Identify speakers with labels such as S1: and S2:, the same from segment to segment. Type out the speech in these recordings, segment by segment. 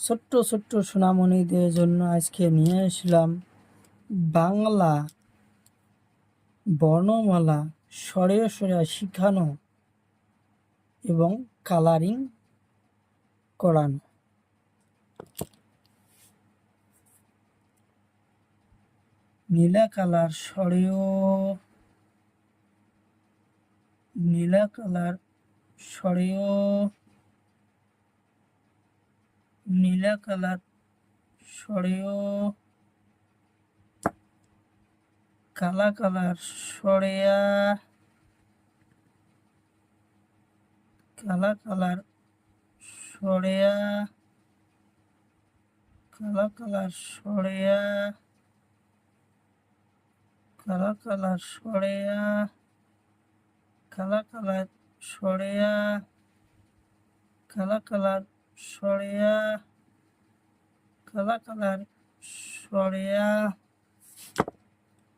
S1: ছোট্ট ছোট্ট সোনামণিদের জন্য আজকে নিয়ে আসলাম বাংলা বর্ণমালা স্বরে স্বরে শিখানো এবং কালারিং করানো। নীলা কালার স্বরেও, নীলা কালার স্বরেও, নীলা কালার স্বরেও, কালা কালার সরেয়া, কালা কালার সরেয়া, কালা কালার সরেয়া, কালা কালার সরেয়া, কালা কালার সরেয়া, কালা কালার সরেয়া, কালা কালার সরেয়া,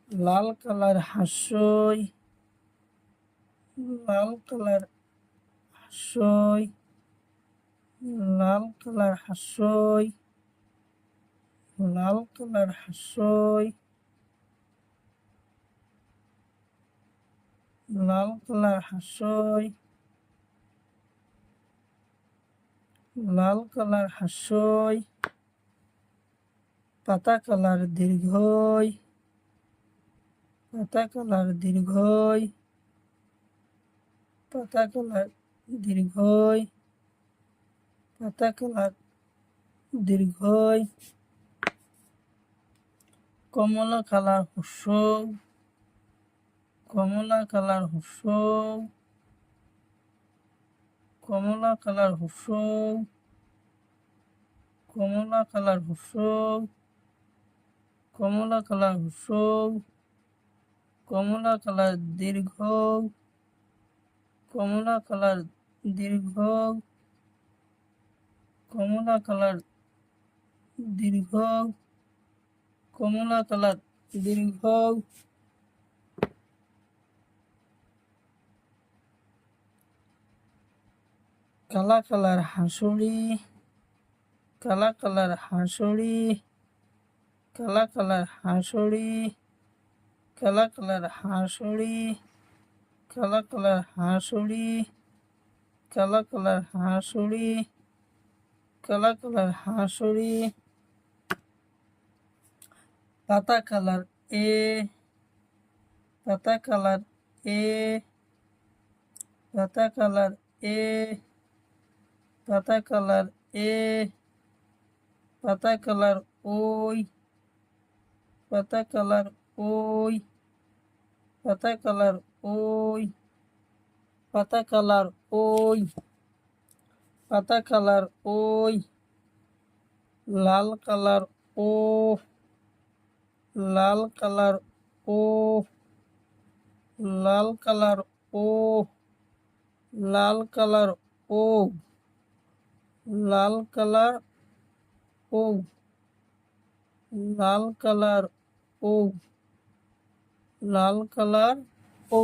S1: লাল কালার হাসই, লাল কালার হাসই, লাল কালার হাসই, লাল কালার হাসই, লাল কালার হাসই, লাল কালার হাসই, পাতা কালার দীর্ঘই, পাতা কালার দীর্ঘই, পাতা কালার দীর্ঘই, পাতা কালার দীর্ঘই, কমলা কালার হুসৌ, কমলা কালার হুসৌ, কমলা কালার হুসৌ, কমলা কালার হুসৌ, কমলা কালার হুসৌ, কমলা কালার দীর্ঘ, কমলা কালার দীর্ঘ, কমলা কালার দীর্ঘ, কমলা কালার দীর্ঘ, কালা কালার হাঁসুড়ি, কালা কালার হাঁসুড়ি, কালা কালার হাঁসুড়ি, কালা কালার হাঁসুড়ি, কালা কালার হাঁসুড়ি, কালা কালার হাঁসুড়ি, কালা কালার হাঁসুড়ি, পাতা কালার এ, পাতা কালার এ, পাতা কালার এ, পাতা কালার এ, পাতা কালার ওই, পাতা কালার ওই, পাতা কালার ওই, পাতা কালার ওই, পাতা কালার ওই, লাল কালার ও, লাল কালার ও, লাল কালার ও, লাল কালার ও, লাল কালার ও, লাল কালার ও, লাল কালার ও,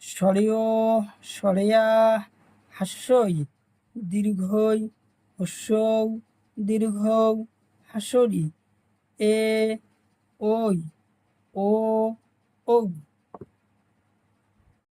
S1: সরেও সরেয়া হাস্যই দীর্ঘই হস্যৌ দীর্ঘ হাসরি এ ওই ও ও।